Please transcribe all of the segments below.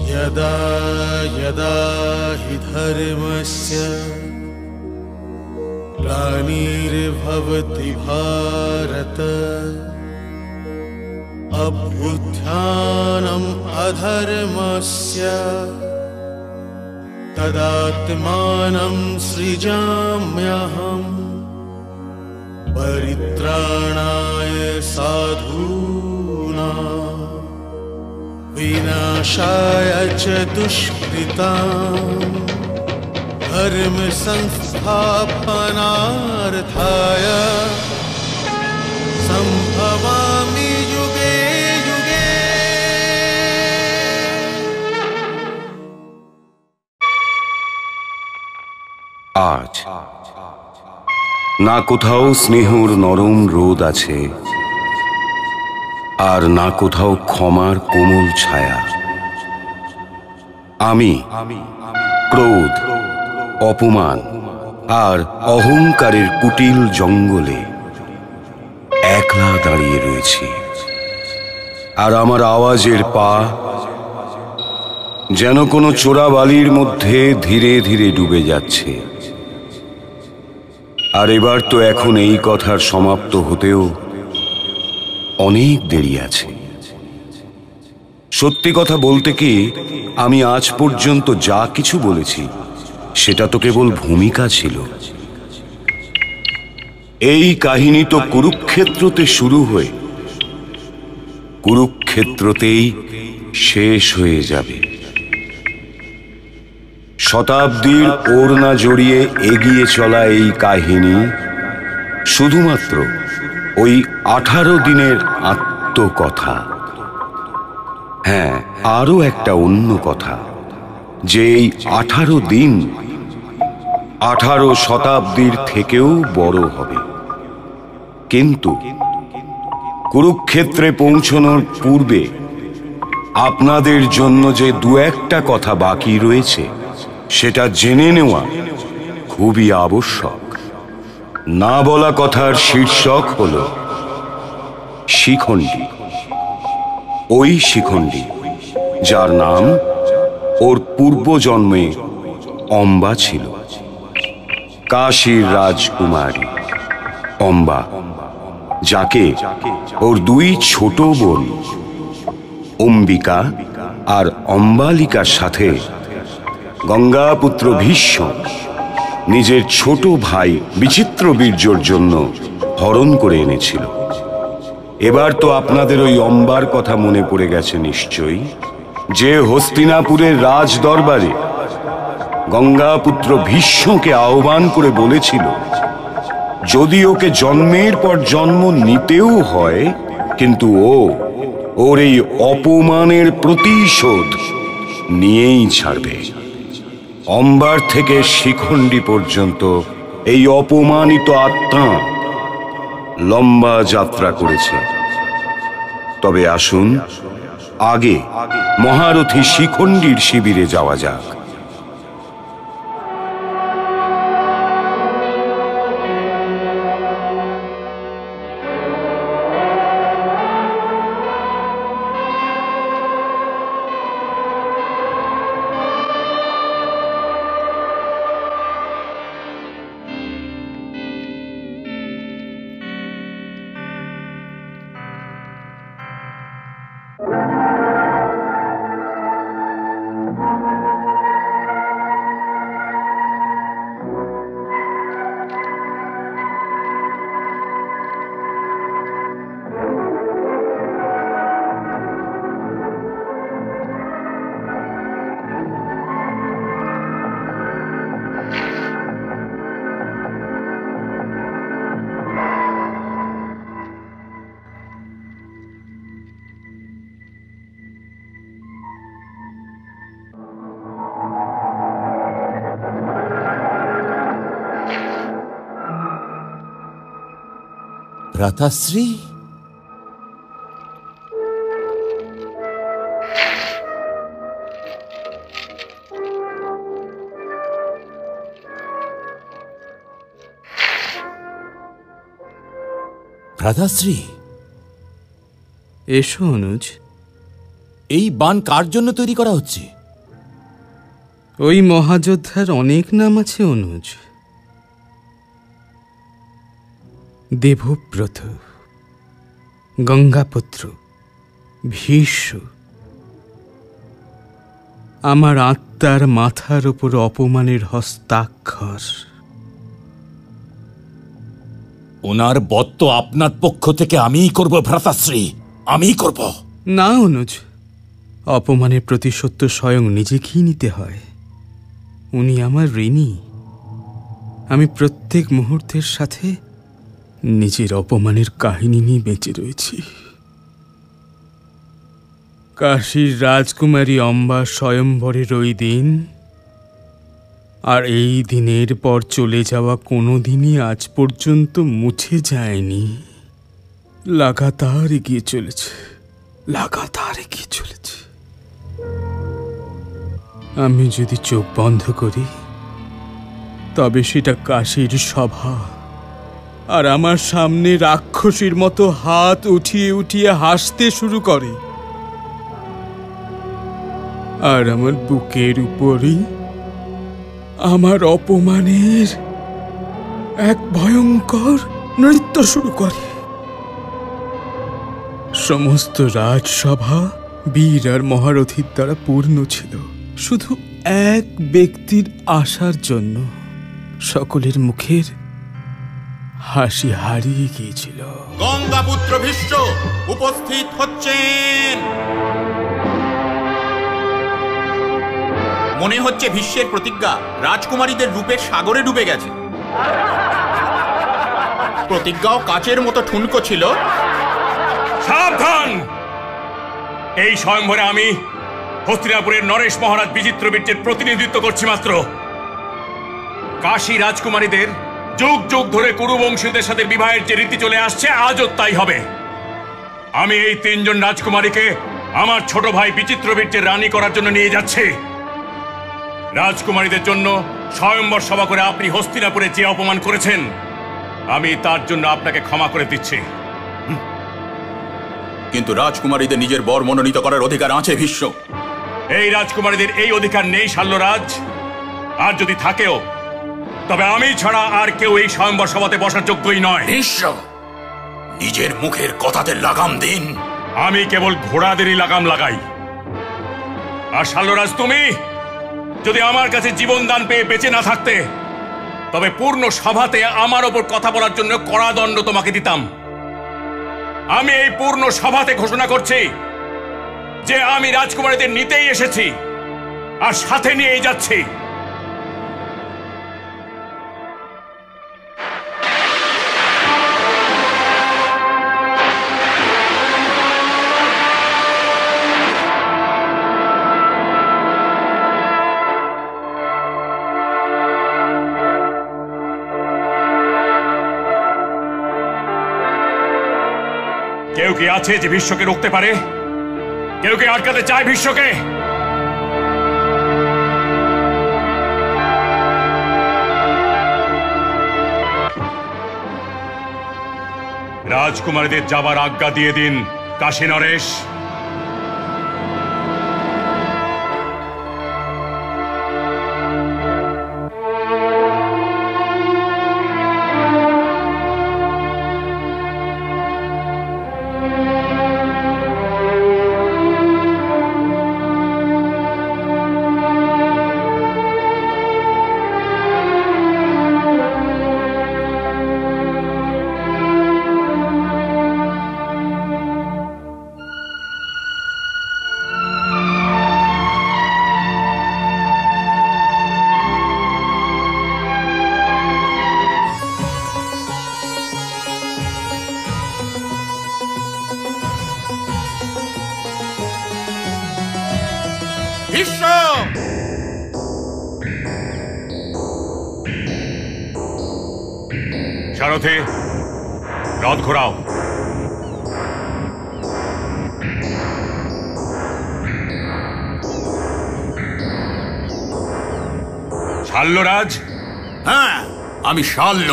यदा यदा हि धर्मस्य ग्लानिर्भवति भारत अभ्युत्थानम् अधर्मस्य तदात्मानं सृजाम्यहम् परित्राणाय साधूनां विनाशाय च दुष्कृताम् धर्म संस्थापनार्थाय संभवामि युगे युगे। আজ না কোথাও স্নেহর নরম রোদ আছে, আর না কোথাও ক্ষমার কোমল ছায়া। আমি ক্রোধ, অপমান আর অহংকারের কুটিল জঙ্গলে একলা দাঁড়িয়ে রয়েছি, আর আমার আওয়াজের পা যেন কোনো চোরাবালির মধ্যে ধীরে ধীরে ডুবে যাচ্ছে। আর এবার তো এখন এই কথার সমাপ্ত হতেও অনেক দেরি আছে। সত্যি কথা বলতে কি, আমি আজ পর্যন্ত যা কিছু বলেছি সেটা তো কেবল ভূমিকা ছিল। এই কাহিনী তো কুরুক্ষেত্রতে শুরু হয়ে কুরুক্ষেত্রতেই শেষ হয়ে যাবে। শতাব্দীর ওড়না জড়িয়ে এগিয়ে চলা এই কাহিনী শুধুমাত্র ওই 18 দিনের আত্মকথা। হ্যাঁ, আরো একটা অন্য কথা, যে এই 18 দিন 18 শতাব্দীর থেকেও বড় হবে। কিন্তু কুরুক্ষেত্রে পৌঁছানোর পূর্বে আপনাদের জন্য যে দু একটা কথা বাকি রয়েছে সেটা জেনে নেওয়া খুবই আবশ্যক। না বলা কথার শীর্ষক হল শিখণ্ডী। ওই শিখণ্ডী যার নাম ওর পূর্বজন্মে অম্বা ছিল, কাশীর রাজকুমারী অম্বা, যাকে ওর দুই ছোট বোন অম্বিকা আর অম্বালিকার সাথে গঙ্গাপুত্র ভীষ্ম নিজের ছোট ভাই বিচিত্রবীর্যর জন্য হরণ করে এনেছিল। এবার তো আপনাদের ওই অম্বার কথা মনে পড়ে গেছে নিশ্চয়ই, যে হস্তিনাপুরের রাজ দরবারে গঙ্গাপুত্র ভীষ্মকে আহ্বান করে বলেছিল যদি ওকে জন্মের পর জন্ম নিতেও হয়, কিন্তু ওর এই অপমানের প্রতিশোধ নিয়েই ছাড়বে। অম্বার থেকে শিখণ্ডী পর্যন্ত এই অপমানিত আত্মা লম্বা যাত্রা করেছে। তবে আসুন আগে মহারথী শিখণ্ডীর শিবিরে যাওয়া যাক। ভ্রাতাশ্রী, ভ্রাতাশ্রী, এসো অনুজ। এই বাণ কার জন্য তৈরি করা হচ্ছে? ওই মহাযোদ্ধার অনেক নাম আছে অনুজ। দেবব্রত, গঙ্গাপুত্র, ভীষ্ম। আমার আত্মার মাথার উপর অপমানের হস্তাক্ষর। ওনার বত্ত আপনার পক্ষ থেকে আমিই করব ভ্রাতাশ্রী, আমিই করব। না অনুজ, অপমানের প্রতিশোধ তো স্বয়ং নিজেকেই নিতে হয়। উনি আমার ঋণী। আমি প্রত্যেক মুহূর্তের সাথে নিজের অপমানের কাহিনী নিয়ে বেঁচে রয়েছি। কাশীর রাজকুমারী অম্বা স্বয়ম্বরের ওই দিন আর এই দিনের পর চলে যাওয়া কোনো দিনই আজ পর্যন্ত মুছে যায়নি। লাগাতার এগিয়ে চলেছে, লাগাতার এগিয়ে চলেছে। আমি যদি চোখ বন্ধ করি তবে সেটা কাশীর সভা, আর আমার সামনে রাক্ষসীর মতো হাত উঠিয়ে উঠিয়ে হাসতে শুরু করে, আর আমার বুকের উপরই আমার অপমানের এক ভয়ঙ্কর নৃত্য শুরু করে। সমস্ত রাজসভা বীর আর মহারথীর দ্বারা পূর্ণ ছিল, শুধু এক ব্যক্তির আসার জন্য সকলের মুখের হাসি হারিয়ে গিয়েছিল। গঙ্গাপুত্র ভীষ্ম উপস্থিত হচ্ছেন। মনে হচ্ছে ভীষ্মের প্রতিজ্ঞা রাজকুমারীদের রূপের সাগরে ডুবে গেছে। প্রতিজ্ঞাও কাচের মতো ঠুনকো ছিল। সাবধান! এই স্বয়ংবরে আমি হস্তিনাপুরের নরেশ মহারাজ বিচিত্রবীর্যের প্রতিনিধিত্ব করছি মাত্র। কাশী রাজকুমারীদের যুগ যুগ ধরে কুরুবংশীদের সাথে বিবাহের যে রীতি চলে আসছে, আজও তাই হবে। আমি এই তিনজন রাজকুমারীকে আমার ছোট ভাই বিচিত্রবীর্যের রানী করার জন্য নিয়ে যাচ্ছি। রাজকুমারীদের জন্য স্বয়ম্বর সভা করে আপনি হস্তিনাপুরে যে অপমান করেছেন, আমি তার জন্য আপনাকে ক্ষমা করে দিচ্ছি। কিন্তু রাজকুমারীদের নিজের বর মনোনীত করার অধিকার আছে ভীষ্ম। এই রাজকুমারীদের এই অধিকার নেই শাল্যরাজ। আর যদি থাকেও তবে আমি ছাড়া আর কেউ এই স্বয়ম্বর সভাতে বসার যোগ্যই নয়। ভীষ্ম, নিজের মুখের কথাতে লাগাম দিন। আমি কেবল ঘোড়াদেরই লাগাম লাগাই। আর শাল্যরাজ, তুমি যদি আমার কাছে জীবন দান পেয়ে বেঁচে না থাকতে, তবে পূর্ণ সভাতে আমার ওপর কথা বলার জন্য কড়া দণ্ড তোমাকে দিতাম। আমি এই পূর্ণ সভাতে ঘোষণা করছি যে আমি রাজকুমারীদের নিতেই এসেছি আর সাথে নিয়েই যাচ্ছি। কেউ কি আছে যে ভীষ্মকে রুখতে পারে? কেউ কি আটকাতে চায় ভীষ্মকে? রাজকুমারীদের যাবার আজ্ঞা দিয়ে দিন কাশী নরেশ। ভীষ্ম, সারথি, রথ ঘোরাও। শাল্যরাজ। হ্যাঁ, আমি শাল্য।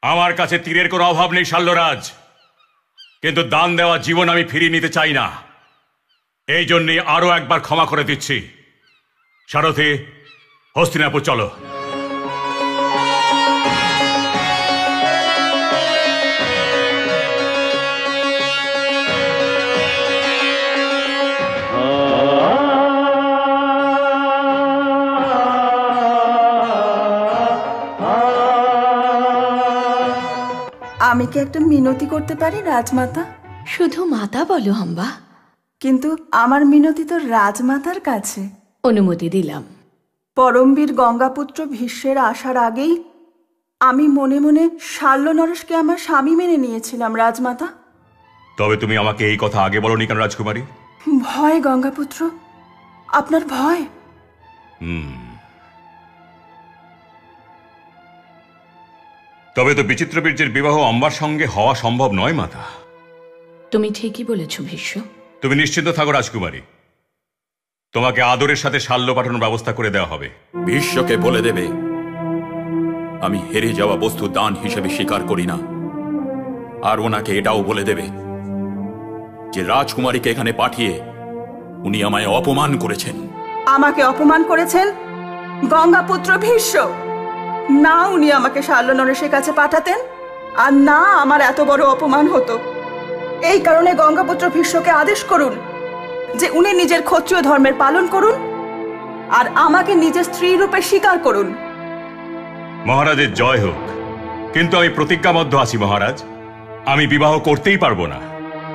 আমার কাছে তীরের কোনো অভাব নেই শাল্যরাজ, কিন্তু দান দেওয়া জীবন আমি ফিরিয়ে নিতে চাই না। এই জন্যই আরো একবার ক্ষমা করে দিচ্ছি। সারথি, হস্তিনাপুর চলো। আমি কি একটা মিনতি করতে পারি রাজমাতা? শুধু মাতা বলো হাম্বা। কিন্তু আমার মিনতি তো রাজমাতার কাছে। অনুমতি দিলাম। পরমবীর গঙ্গাপুত্র ভীষ্মের আসার আগেই আমি মনে মনে শাল্য নরেশকে আমার স্বামী মেনে নিয়েছিলাম রাজমাতা। তবে তুমি আমাকে এই কথা আগে বলনি কেন রাজকুমারী? ভয় গঙ্গাপুত্র, আপনার ভয়। তবে তো বিচিত্রবীর্যের বিবাহ অম্বার সঙ্গে হওয়া সম্ভব নয় মাতা। তুমি ঠিকই বলেছ ভীষ্ম। তুমি নিশ্চিন্ত থাকো রাজকুমারী, তোমাকে আদরের সাথে শাল্য পাঠানোর ব্যবস্থা করে দেওয়া হবে। বিশ্বকে বলে দেবে আমি হেরে যাওয়া বস্তু দান হিসেবে স্বীকার করি না। আর ওনাকে এটাও বলে দেবে যে রাজকুমারীকে এখানে পাঠিয়ে উনি আমায় অপমান করেছেন। আমাকে অপমান করেছেন গঙ্গাপুত্র ভীষ্ম? না উনি আমাকে শাল্য নরেশের কাছে পাঠাতেন, আর না আমার এত বড় অপমান হতো। এই কারণে গঙ্গাপুত্র ভীষ্মকে আদেশ করুন যে উনি নিজের ক্ষত্রিয় ধর্মের পালন করুন আর আমাকে নিজের স্ত্রী রূপে স্বীকার করুন। মহারাজের জয় হোক, কিন্তু আমি প্রতিজ্ঞাবদ্ধ আছি মহারাজ, আমি বিবাহ করতেই পারবো না।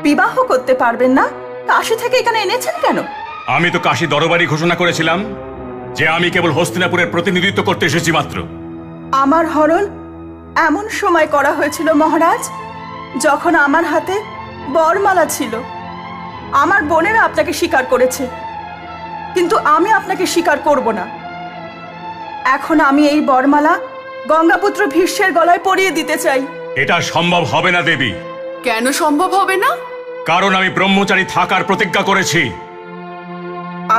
বিবাহ করতে পারবেন না? কাশী থেকে এখানে এনেছেন কেন? আমি তো কাশী দরবারই ঘোষণা করেছিলাম যে আমি কেবল হস্তিনাপুরের প্রতিনিধিত্ব করতে এসেছি মাত্র। আমার হরণ এমন সময় করা হয়েছিল মহারাজ যখন আমার হাতে বরমালা ছিল। আমার বোনেরা আপনাকে স্বীকার করেছে, কিন্তু আমি আপনাকে স্বীকার করব না। এখন আমি এই বরমালা গঙ্গাপুত্র ভীষ্মের গলায় পরিয়ে দিতে চাই। এটা সম্ভব হবে না দেবী। কেন সম্ভব হবে না? কারণ আমি ব্রহ্মচারী থাকার প্রতিজ্ঞা করেছি।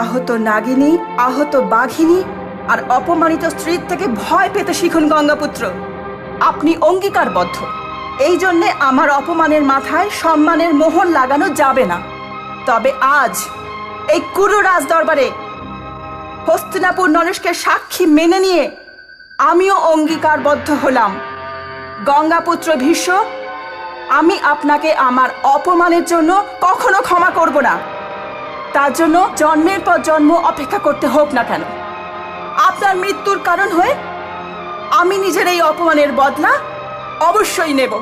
আহত নাগিনী, আহত বাঘিনী আর অপমানিত স্ত্রীর থেকে ভয় পেতে শিখুন গঙ্গাপুত্র। আপনি অঙ্গীকারবদ্ধ, এই জন্যে আমার অপমানের মাথায় সম্মানের মোহর লাগানো যাবে না। তবে আজ এই কুরু রাজ দরবারে হস্তিনাপুর নরেশকে সাক্ষী মেনে নিয়ে আমিও অঙ্গীকারবদ্ধ হলাম। গঙ্গাপুত্র ভীষ্ম, আমি আপনাকে আমার অপমানের জন্য কখনো ক্ষমা করব না। তার জন্য জন্মের পর জন্ম অপেক্ষা করতে হোক না কেন। আপনার মৃত্যুর কারণ হয়ে আমি নিজের এই অপমানের বদলা অবশ্যই নেব।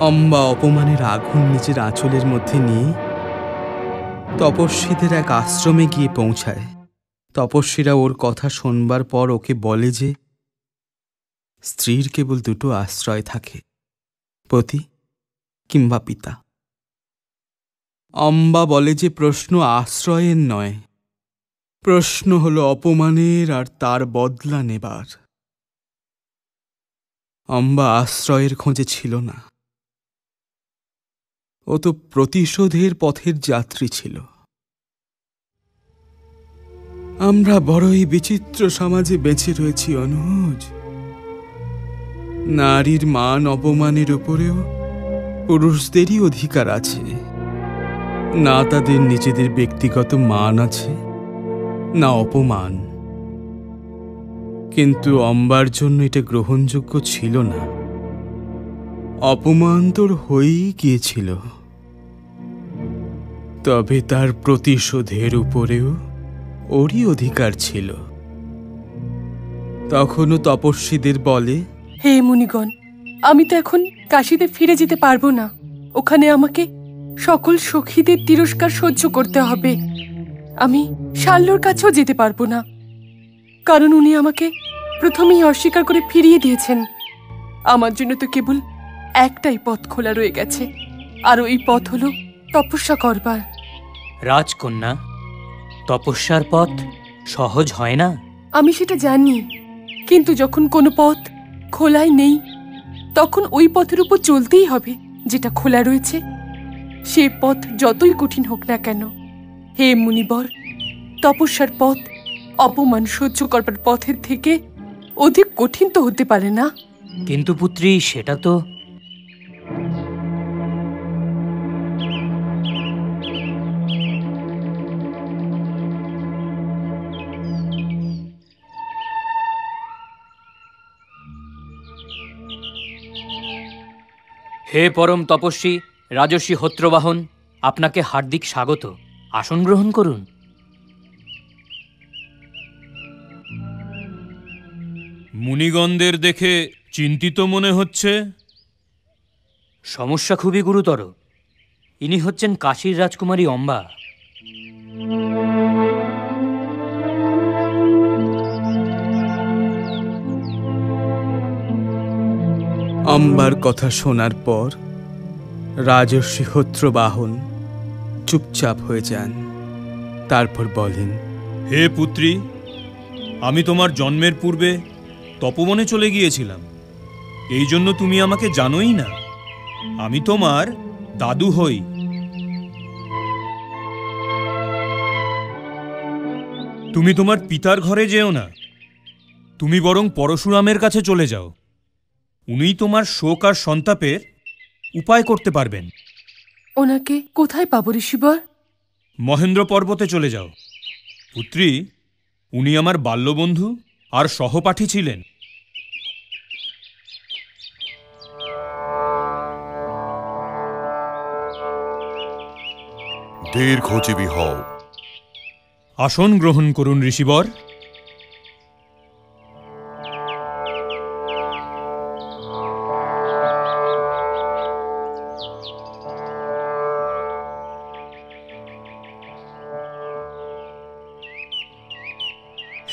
অম্বা অপমানের আগুন নিজের আঁচলের মধ্যে নিয়ে তপস্বীদের এক আশ্রমে গিয়ে পৌঁছায়। তপস্বীরা ওর কথা শোনবার পর ওকে বলে যে স্ত্রীর কেবল দুটো আশ্রয় থাকে, পতি কিংবা পিতা। অম্বা বলে যে প্রশ্ন আশ্রয়ের নয়, প্রশ্ন হলো অপমানের আর তার বদলা নেবার। অম্বা আশ্রয়ের খোঁজে ছিল না, ও তো প্রতিশোধের পথের যাত্রী ছিল। আমরা বড়ই বিচিত্র সমাজে বেঁচে রয়েছি অনুজ। নারীর মান অপমানের উপরেও পুরুষদেরই অধিকার আছে। না তাদের নিজেদের ব্যক্তিগত মান আছে, না অপমান। কিন্তু অম্বার জন্য এটা গ্রহণযোগ্য ছিল না। অপমান তোর হয়েই গিয়েছিল, তবে তার প্রতিশোধের উপরেও ওরই অধিকার ছিল। তখনও তপস্বীদের বলে, হে মুনিগণ, আমি তো এখন কাশীতে ফিরে যেতে পারবো না। ওখানে আমাকে সকল সখীদের তিরস্কার সহ্য করতে হবে। আমি শাল্যর কাছেও যেতে পারবো না, কারণ উনি আমাকে প্রথমেই অস্বীকার করে ফিরিয়ে দিয়েছেন। আমার জন্য তো কেবল একটাই পথ খোলা রয়ে গেছে, আর ওই পথ হলো তপস্যা করবার। রাজকন্যা, তপস্যার পথ সহজ হয় না। আমি সেটা জানি, কিন্তু যখন কোনো পথ খোলাই নেই, তখন ওই পথের উপর চলতেই হবে যেটা খোলা রয়েছে, সে পথ যতই কঠিন হোক না কেন। হে মুনিবর, তপস্যার পথ অপমান সহ্য করবার পথের থেকে অধিক কঠিন তো হতে পারে না। কিন্তু পুত্রী, সেটা তো হে পরম তপস্বী রাজর্ষি হত্রবাহন, আপনাকে হার্দিক স্বাগত। আসন গ্রহণ করুন। মুনিগণদের দেখে চিন্তিত মনে হচ্ছে। সমস্যা খুবই গুরুতর। ইনি হচ্ছেন কাশীর রাজকুমারী অম্বা। অম্বার কথা শোনার পর রাজর্ষি হত্রবাহন চুপচাপ হয়ে যান। তারপর বলেন, হে পুত্রী, আমি তোমার জন্মের পূর্বে তপবনে চলে গিয়েছিলাম, এই জন্য তুমি আমাকে জানোই না। আমি তোমার দাদু হই। তুমি তোমার পিতার ঘরে যেও না, তুমি বরং পরশুরামের কাছে চলে যাও। উনিই তোমার শোক আর সন্তাপের উপায় করতে পারবেন। ওনাকে কোথায় পাবো ঋষিবর? মহেন্দ্র পর্বতে চলে যাও পুত্রী, উনি আমার বাল্যবন্ধু আর সহপাঠী ছিলেন। দীর্ঘজীবী হও। আসন গ্রহণ করুন ঋষিবর।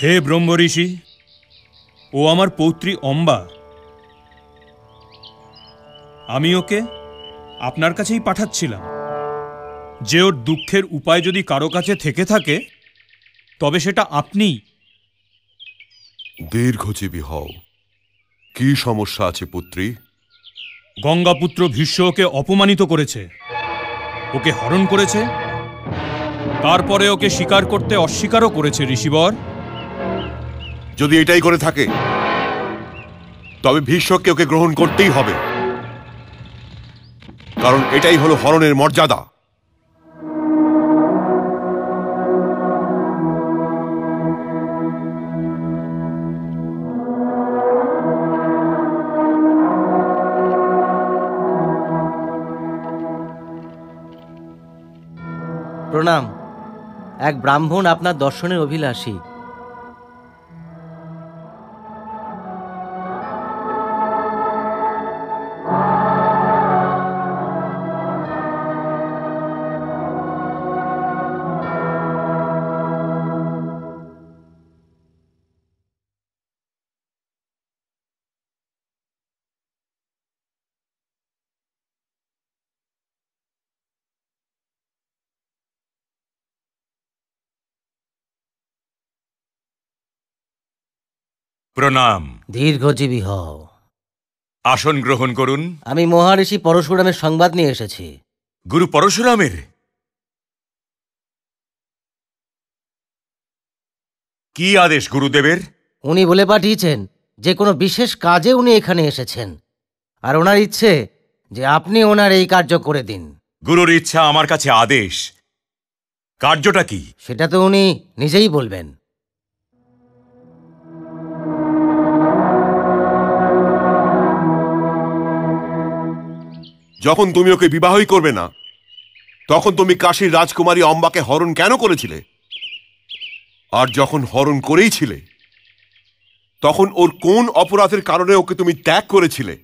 হে ব্রহ্মঋষি, ও আমার পৌত্রী অম্বা, আমি ওকে আপনার কাছেই পাঠাচ্ছিলাম যে ওর দুঃখের উপায় যদি কারো কাছে থেকে থাকে তবে সেটা আপনিই। দীর্ঘজীবী হও। কি সমস্যা আছে পুত্রী? গঙ্গাপুত্র ভীষ্ম ওকে অপমানিত করেছে, ওকে হরণ করেছে, তারপরে ওকে স্বীকার করতে অস্বীকারও করেছে ঋষিবর। যদি এটাই করে থাকে তবে ভীষ্মকে ওকে গ্রহণ করতেই হবে, কারণ এটাই হলো হরণের মর্যাদা। প্রণাম। এক ব্রাহ্মণ আপনার দর্শনের অভিলাষী। প্রণাম। দীর্ঘজীবী হও। আসন গ্রহণ করুন। আমি মহারিষি পরশুরামের সংবাদ নিয়ে এসেছি। গুরু পরশুরামের? কি আদেশ গুরুদেবের? উনি বলে পাঠিয়েছেন যে কোনো বিশেষ কাজে উনি এখানে এসেছেন, আর ওনার ইচ্ছে যে আপনি ওনার এই কার্য করে দিন। গুরুর ইচ্ছা আমার কাছে আদেশ, কার্যটা কি সেটা তো উনি নিজেই বলবেন। যখন তুমি ওকে বিবাহই করবে না, তখন তুমি কাশীর রাজকুমারী অম্বাকে হরণ কেন করেছিলে? আর যখন হরণ করেই ছিলে, তখন ওর কোন অপরাধের কারণে ওকে তুমি ত্যাগ করেছিলে?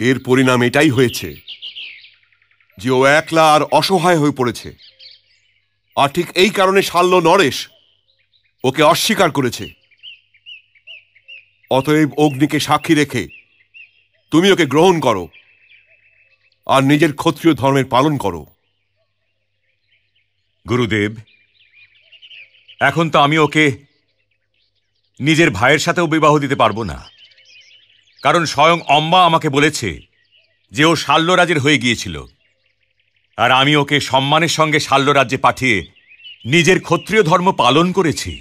এর পরিণাম এটাই হয়েছে যে ও একলা আর অসহায় হয়ে পড়েছে। আর ঠিক এই কারণে শাল্য নরেশ ওকে অস্বীকার করেছে। অতএব অগ্নিকে সাক্ষী রেখে তুমি ওকে গ্রহণ করো আর নিজের ক্ষত্রিয় ধর্মের পালন করো। গুরুদেব, এখন তো আমি ওকে নিজের ভাইয়ের সাথেও বিবাহ দিতে পারবো না, কারণ স্বয়ং অম্বা আমাকে বলেছে যে ও শাল্যরাজের হয়ে গিয়েছিল, আর আমি ওকে সম্মানের সঙ্গে শাল্যরাজ্যে পাঠিয়ে নিজের ক্ষত্রিয় ধর্ম পালন করেছি।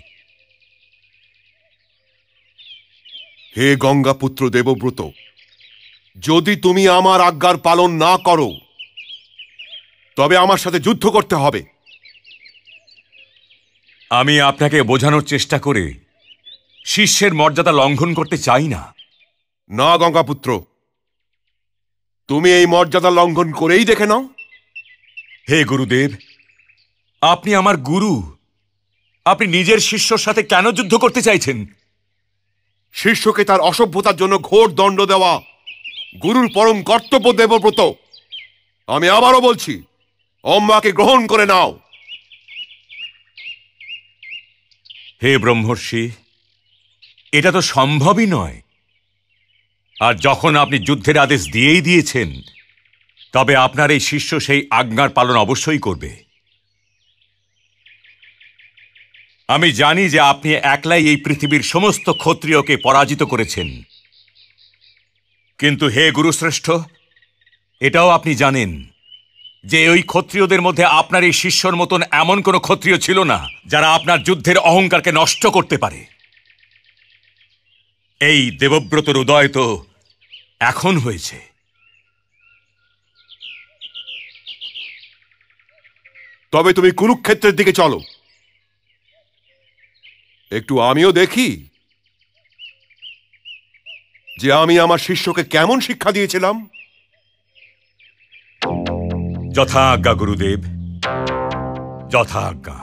হে গঙ্গাপুত্র দেবব্রত, যদি তুমি আমার আজ্ঞার পালন না করো তবে আমার সাথে যুদ্ধ করতে হবে। আমি আপনাকে বোঝানোর চেষ্টা করে শিষ্যের মর্যাদা লঙ্ঘন করতে চাই না। না গঙ্গাপুত্র, তুমি এই মর্যাদা লঙ্ঘন করেই দেখে নাও। হে গুরুদেব, আপনি আমার গুরু, আপনি নিজের শিষ্যর সাথে কেন যুদ্ধ করতে চাইছেন? শিষ্যকে তার অসভ্যতার জন্য ঘোর দণ্ড দেওয়া গুরুর পরম কর্তব্য দেবব্রত। আমি আবারও বলছি, অম্বাকে গ্রহণ করে নাও। হে ব্রহ্মর্ষি, এটা তো সম্ভবই নয়। আর যখন আপনি যুদ্ধের আদেশ দিয়েই দিয়েছেন, তবে আপনার এই শিষ্য সেই আজ্ঞার পালন অবশ্যই করবে। আমি জানি যে আপনি একলাই এই পৃথিবীর সমস্ত ক্ষত্রিয়কে পরাজিত করেছেন, কিন্তু হে গুরুশ্রেষ্ঠ, এটাও আপনি জানেন যে ওই ক্ষত্রিয়দের মধ্যে আপনার এই শিষ্যর মতন এমন কোনো ক্ষত্রিয় ছিল না যারা আপনার যুদ্ধের অহংকারকে নষ্ট করতে পারে। এই দেবব্রতর উদয় তো এখন হয়েছে। তবে তুমি কুরুক্ষেত্রের দিকে চলো, একটু আমিও দেখি যে আমি আমার শিষ্যকে কেমন শিক্ষা দিয়েছিলাম। যথা আজ্ঞা গুরুদেব, যথা আজ্ঞা।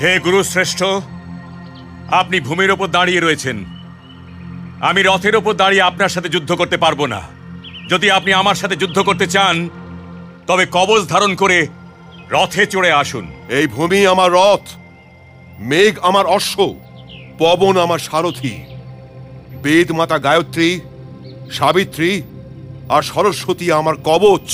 হে গুরুশ্রেষ্ঠ, আপনি ভূমির ওপর দাঁড়িয়ে রয়েছেন, আমি রথের ওপর দাঁড়িয়ে আপনার সাথে যুদ্ধ করতে পারবো না। যদি আপনি আমার সাথে যুদ্ধ করতে চান তবে কবচ ধারণ করে রথে চড়ে আসুন। এই ভূমি আমার রথ, মেঘ আমার অশ্ব, পবন আমার সারথি, বেদ মাতা গায়ত্রী, সাবিত্রী আর সরস্বতী আমার কবচ।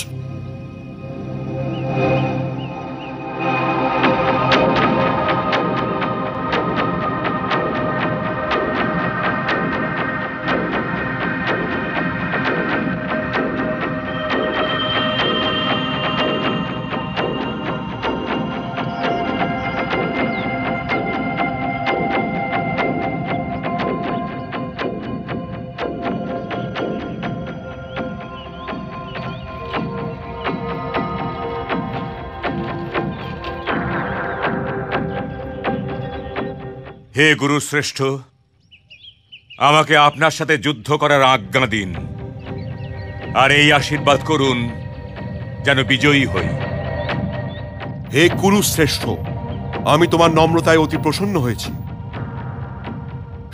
হে গুরুশ্রেষ্ঠ, আমাকে আপনার সাথে যুদ্ধ করার আজ্ঞা দিন। আর এই আশীর্বাদ করুন যেন বিজয়ী হই। হে কুরুশ্রেষ্ঠ, আমি তোমার নম্রতায় অতি প্রসন্ন হয়েছি।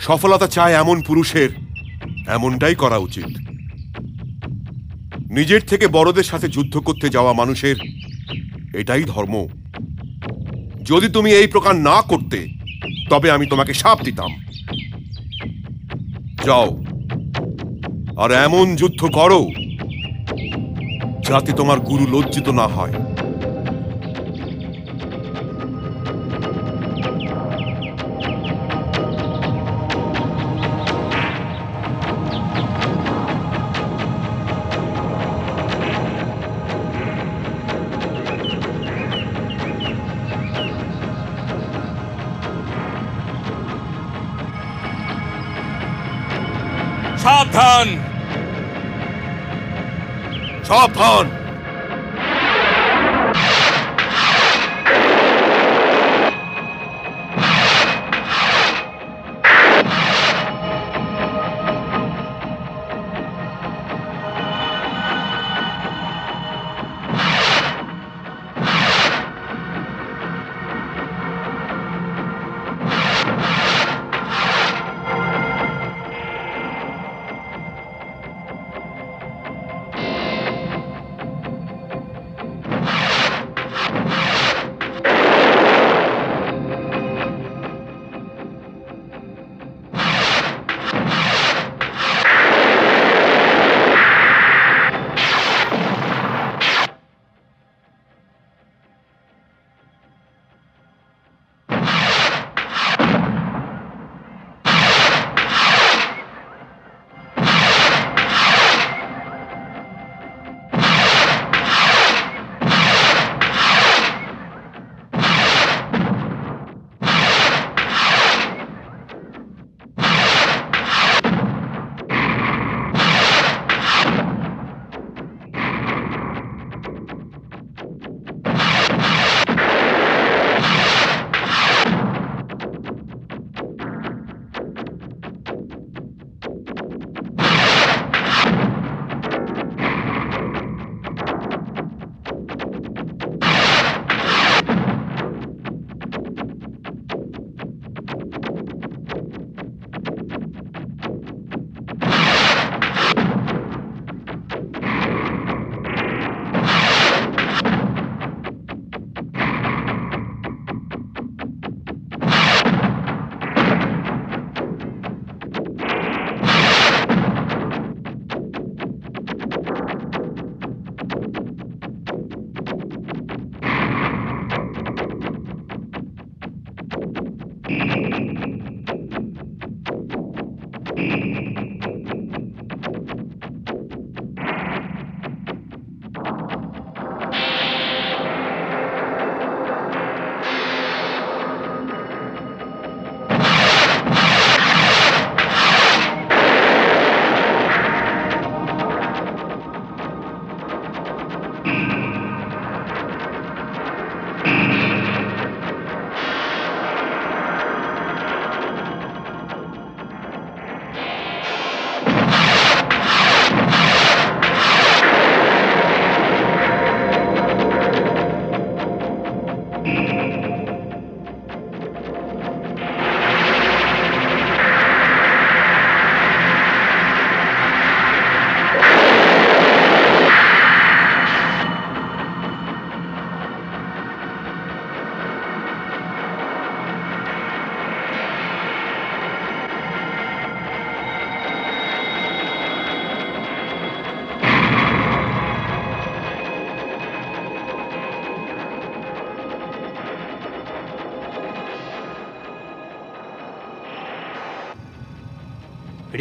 সফলতা চায় এমন পুরুষের এমনটাই করা উচিত। নিজের থেকে বড়দের সাথে যুদ্ধ করতে যাওয়া মানুষের এটাই ধর্ম। যদি তুমি এই প্রকার না করতে তবে আমি তোমাকে শাপ দিতাম। যাও আর এমন যুদ্ধ করো যাতে তোমার গুরু লজ্জিত না হয়। সাবধান, সাবধান।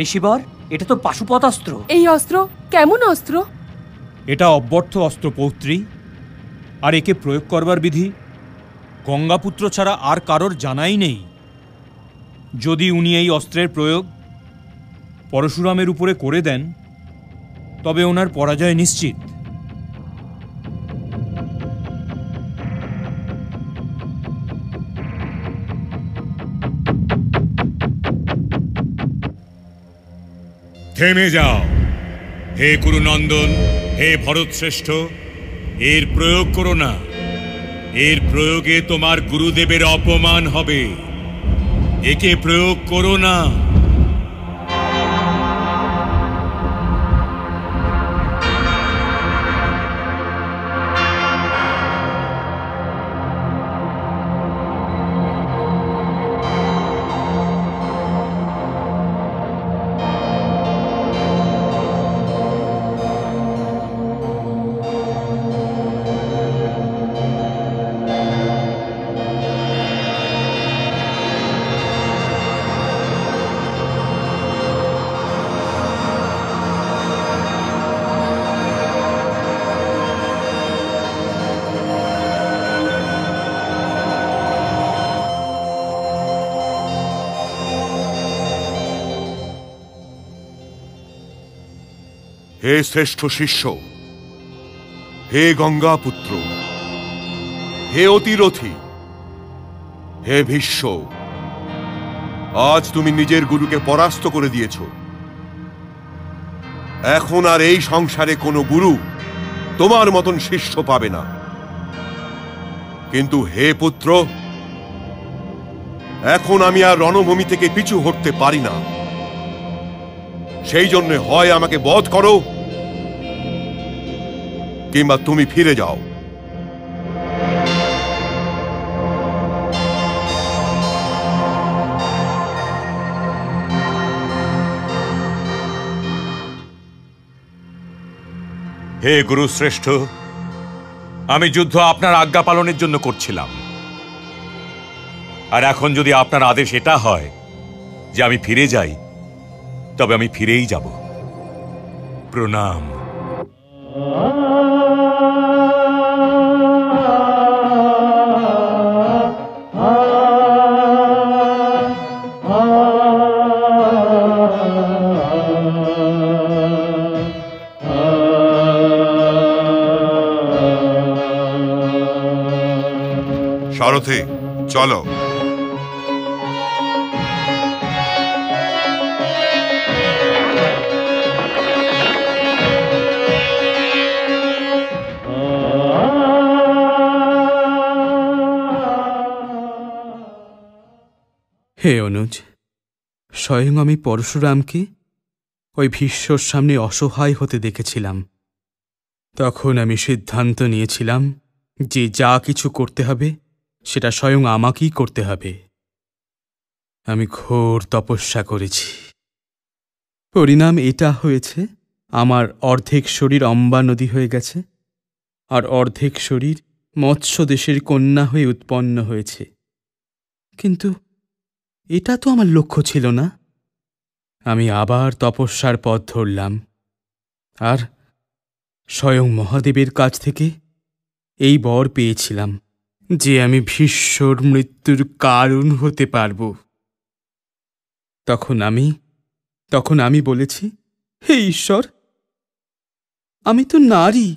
ঋষিবর, এটা তো পাশুপত অস্ত্র। এই অস্ত্র কেমন অস্ত্র? এটা অব্যর্থ অস্ত্র পৌত্রী, আর একে প্রয়োগ করবার বিধি গঙ্গাপুত্র ছাড়া আর কারোর জানাই নেই। যদি উনি এই অস্ত্রের প্রয়োগ পরশুরামের উপরে করে দেন তবে ওনার পরাজয় নিশ্চিত। থেমে যাও। হে কুরুনন্দন, হে ভরতশ্রেষ্ঠ, এর প্রয়োগ করো না। এর প্রয়োগে তোমার গুরুদেবের অপমান হবে। একে প্রয়োগ করো না। হে শ্রেষ্ঠ শিষ্য, হে গঙ্গাপুত্র, হে অতিরথী, হে ভীষ্ম, আজ তুমি নিজের গুরুকে পরাস্ত করে দিয়েছ। এখন আর এই সংসারে কোনো গুরু তোমার মতন শিষ্য পাবে না। কিন্তু হে পুত্র, এখন আমি আর রণভূমি থেকে পিছু হটতে পারি না। সেই জন্য হয় আমাকে বধ করো, কিংবা তুমি ফিরে যাও। হে গুরুশ্রেষ্ঠ, আমি যুদ্ধ আপনার আজ্ঞা পালনের জন্য করছিলাম, আর এখন যদি আপনার আদেশ এটা হয় যে আমি ফিরে যাই, তবে আমি ফিরেই যাব। প্রণাম। সারথি, চলো। হে অনুজ, স্বয়ং আমি পরশুরামকে ওই ভীষ্মর সামনে অসহায় হতে দেখেছিলাম। তখন আমি সিদ্ধান্ত নিয়েছিলাম যে যা কিছু করতে হবে সেটা স্বয়ং আমাকেই করতে হবে। আমি ঘোর তপস্যা করেছি। পরিণাম এটা হয়েছে, আমার অর্ধেক শরীর অম্বা নদী হয়ে গেছে, আর অর্ধেক শরীর মৎস্য দেশের কন্যা হয়ে উৎপন্ন হয়েছে। কিন্তু এটা তো আমার লক্ষ্য ছিল না। আমি আবার তপস্যার পথ ধরলাম, আর স্বয়ং মহাদেবের কাছ থেকে এই বর পেয়েছিলাম যে আমি ভীষ্মর মৃত্যুর কারণ হতে পারব। তখন আমি বলেছি, হে ঈশ্বর, আমি তো নারী,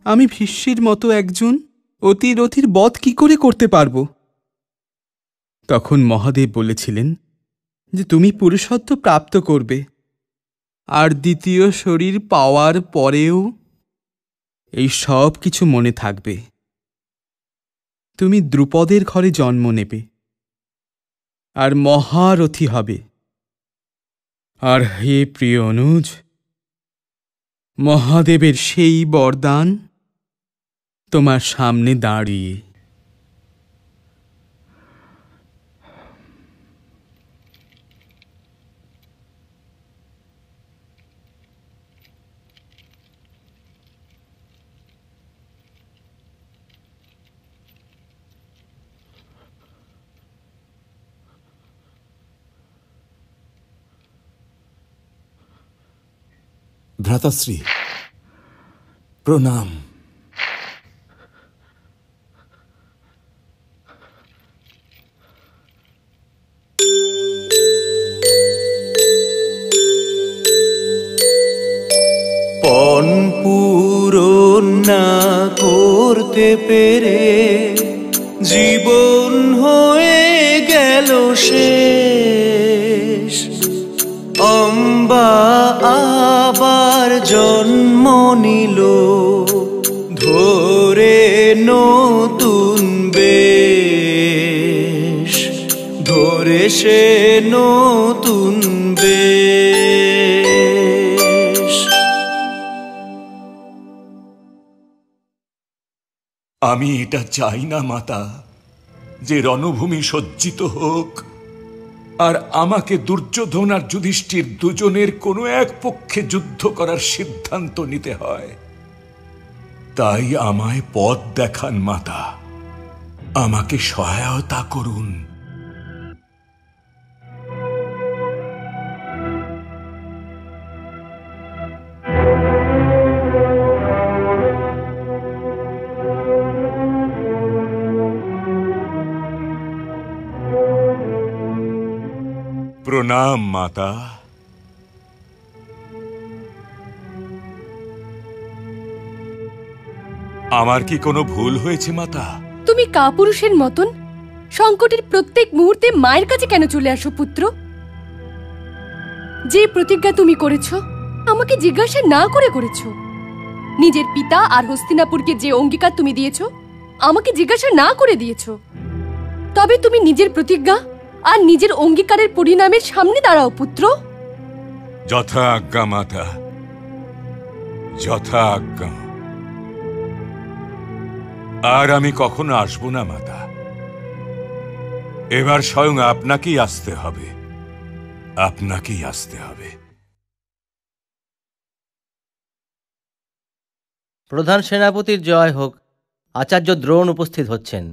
আমি ভীষ্মের মতো একজন অতিরথীর বধ কি করে করতে পারব? তখন মহাদেব বলেছিলেন যে তুমি পুরুষত্ব প্রাপ্ত করবে, আর দ্বিতীয় শরীর পাওয়ার পরেও এই সব কিছু মনে থাকবে। তুমি দ্রুপদের ঘরে জন্ম নেবে আর মহারথী হবে। আর হে প্রিয় অনুজ, মহাদেবের সেই বরদান তোমার সামনে দাঁড়িয়ে। ভ্রাতাশ্রী, প্রণাম। পণ পূরণ না করতে পেরে জীবন হয়ে গেল শেষ। অম্বা আবার জন্ম নিল, ধরে নতুন বেশ, ধরে সে নতুন বেশ। আমি এটা চাই না মাতা যে রণভূমি সজ্জিত হোক আর আমাকে দুর্যোধন আর যুধিষ্ঠির দুজনের কোনো এক পক্ষে যুদ্ধ করার সিদ্ধান্ত নিতে হয়। তাই আমায় পথ দেখান মাতা, আমাকে সহায়তা করুন। প্রণাম মাতা। আমার কি কোনো ভুল হয়েছে মাতা? তুমি কাপুরুষের মতন সংকটের প্রত্যেক মুহূর্তে মায়ের কাছে কেন চলে আসো পুত্র? যে প্রতিজ্ঞা তুমি করেছো আমাকে জিজ্ঞাসা না করে করেছো। নিজের পিতা আর হস্তিনাপুরকে যে অঙ্গীকার তুমি দিয়েছো আমাকে জিজ্ঞাসা না করে দিয়েছো। তবে তুমি নিজের প্রতিজ্ঞা আর নিজের অঙ্গীকারের পরিণামের সামনে দাঁড়াও পুত্র। যথা আজ্ঞা মাতা, যথা আজ্ঞা। আর আমি কখনো আসবো না মাতা, এবার স্বয়ং আপনাকেই আসতে হবে, আপনাকেই আসতে হবে। প্রধান সেনাপতির জয় হোক। আচার্য দ্রোণ উপস্থিত হচ্ছেন।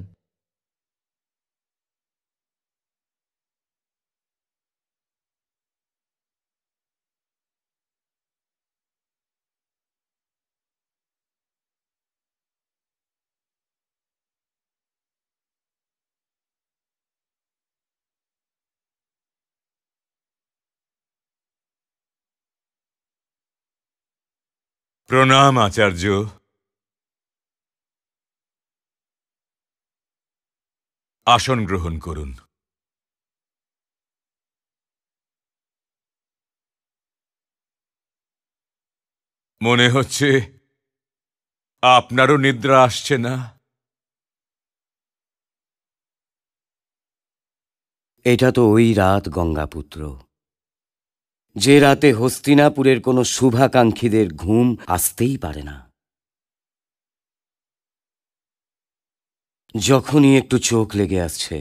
প্রণাম আচার্য। আসন গ্রহণ করুন। মনে হচ্ছে আপনারও নিদ্রা আসছে না। এটা তো ওই রাত গঙ্গাপুত্র, যে রাতে হস্তিনাপুরের কোনো শুভাকাঙ্ক্ষীদের ঘুম আসতেই পারে না। যখনই একটু চোখ লেগে আসছে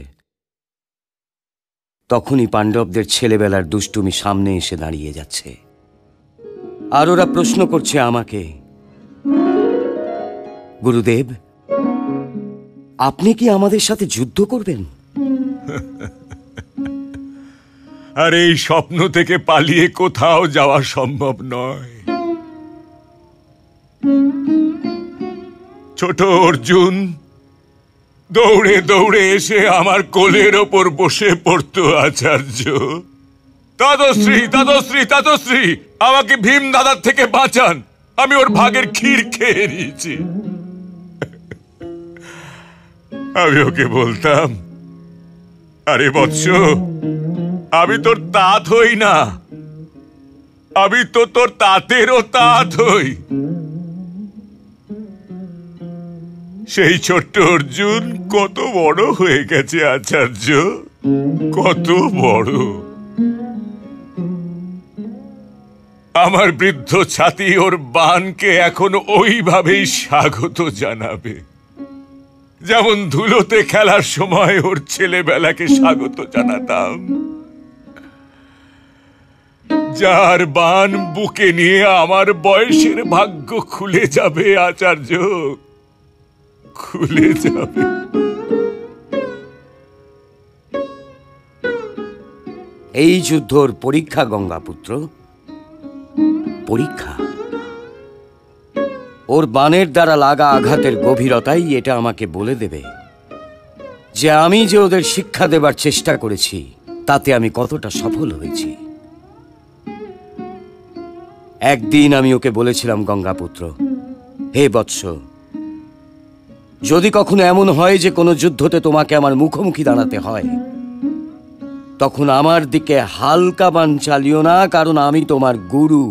তখনই পাণ্ডবদের ছেলেবেলার দুষ্টুমি সামনে এসে দাঁড়িয়ে যাচ্ছে, আর ওরা প্রশ্ন করছে আমাকে, গুরুদেব আপনি কি আমাদের সাথে যুদ্ধ করবেন? আর এই স্বপ্ন থেকে পালিয়ে কোথাও যাওয়া সম্ভব নয়। ছোট অর্জুন দৌড়ে দৌড়ে এসে আমার কোলের ওপর বসে পড়তো আচার্য। দাদশ্রী দাদশ্রী দাদশ্রী, আমাকে ভীম দাদার থেকে বাঁচান, আমি ওর ভাগের ক্ষীর খেয়ে নিয়েছি। আমি ওকে বলতাম, আরে বৎস, আমি তোর তাঁত হই না, আমি তো তোর তাঁতেরও তাঁত হই। সেই ছোট্ট অর্জুন কত বড় হয়ে গেছে আচার্য, কত বড়। আমার বৃদ্ধ ছাতি ওর বানকে এখন ওইভাবেই স্বাগত জানাবে, যেমন ধুলোতে খেলার সময় ওর ছেলেবেলাকে স্বাগত জানাতাম। যার বান বুকে নিয়ে আমার বয়সের ভাগ্য খুলে যাবে আচার্য, খুলে যাবে। এই যুদ্ধর পরীক্ষা গঙ্গাপুত্র, পরীক্ষা। ওর বানের দ্বারা লাগা আঘাতের গভীরতাই এটা আমাকে বলে দেবে যে আমি যে ওদের শিক্ষা দেবার চেষ্টা করেছি তাতে আমি কতটা সফল হয়েছি। একদিন আমি ওকে বলেছিলাম, গঙ্গাপুত্র, হে বৎস, যদি কখনো এমন হয় যে কোনো যুদ্ধতে তোমাকে আমার মুখোমুখি দাঁড়াতে হয়, তখন আমার দিকে হালকা বান চালিও না, কারণ আমি তোমার গুরু।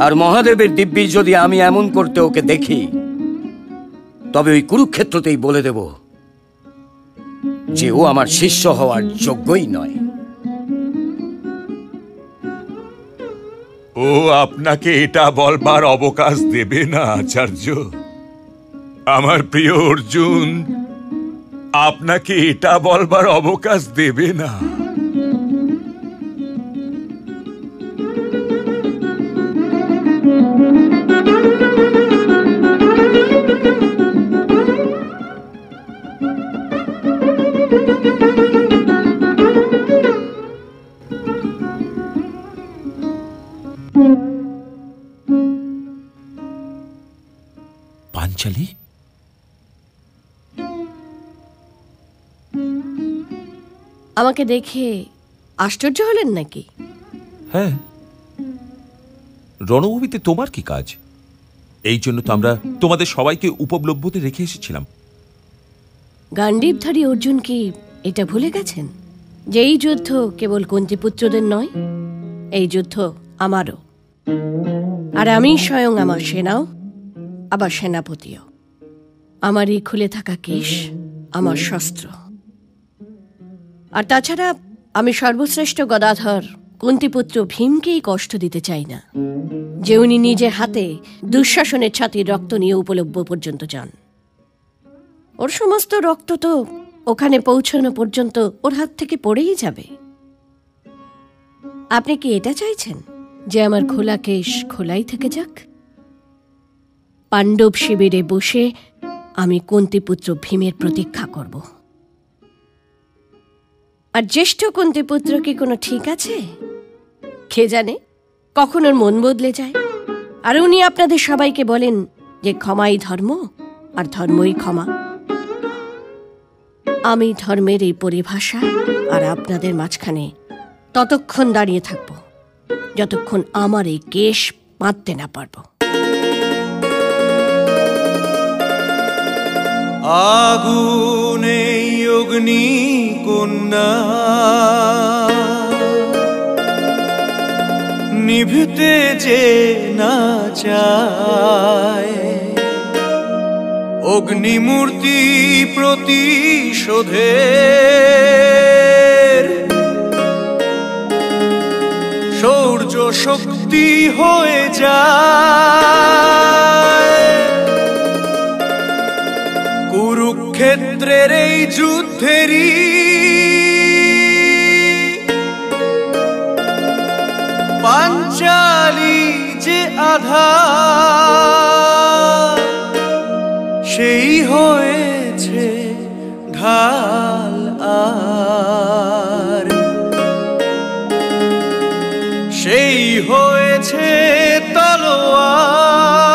আর মহাদেবের দিব্যি যদি আমি এমন করতে ওকে দেখি, তবে ওই কুরুক্ষেত্রতেই বলে দেব যে ও আমার শিষ্য হওয়ার যোগ্যই নয়। ও আপনাকে এটা বলবার অবকাশ দেবে না আচার্য। আমার প্রিয় অর্জুন আপনাকে এটা বলবার অবকাশ দেবে না। পাঞ্চালী, আমাকে দেখে আশ্চর্য হলেন নাকি? হ্যাঁ, রণভূমিতে তোমার কি কাজ? এই জন্য তো আমরা তোমাদের সবাইকে উপলব্ধতে রেখে এসেছিলাম। গান্ডীবধারী অর্জুন কি এটা ভুলে গেছেন যে এই যুদ্ধ কেবল কুন্তিপুত্রদের নয়, এই যুদ্ধ আমারও। আর আমি স্বয়ং আমার সেনাও, আবার সেনাপতিও। আমার এই খুলে থাকা কেশ আমার শস্ত্র। আর তাছাড়া আমি সর্বশ্রেষ্ঠ গদাধর কুন্তিপুত্র ভীমকেই কষ্ট দিতে চাই না, যে উনি নিজের হাতে দুঃশাসনের ছাতির রক্ত নিয়ে উপলব্ধ পর্যন্ত যান। ওর সমস্ত রক্ত তো ওখানে পৌঁছানো পর্যন্ত ওর হাত থেকে পড়েই যাবে। আপনি কি এটা চাইছেন যে আমার খোলা কেশ খোলাই থেকে যাক? পাণ্ডব শিবিরে বসে আমি কুন্তিপুত্র ভীমের প্রতীক্ষা করব। আর জ্যেষ্ঠ কুন্তিপুত্র কি কোনো ঠিক আছে? কে জানে, কখন ওর মন বদলে যায়। আর উনি আপনাদের সবাইকে বলেন যে ক্ষমাই ধর্ম আর ধর্মই ক্ষমা। আমি ধর্মের এই পরিভাষা আর আপনাদের মাঝখানে ততক্ষণ দাঁড়িয়ে থাকব যতক্ষণ আমার এই কেশ বাঁধতে না পারব। আগুনে অগ্নি কন্যা নিভতে যে না চায়, অগ্নিমূর্তি প্রতিশোধের শৌর্য শক্তি হয়ে যায়। কুরুক্ষেত্রের এই যুদ্ধেরই পাঞ্চালী যে আধার, সেই হয়েছে ঢাল আর সেই হয়েছে তলোয়ার।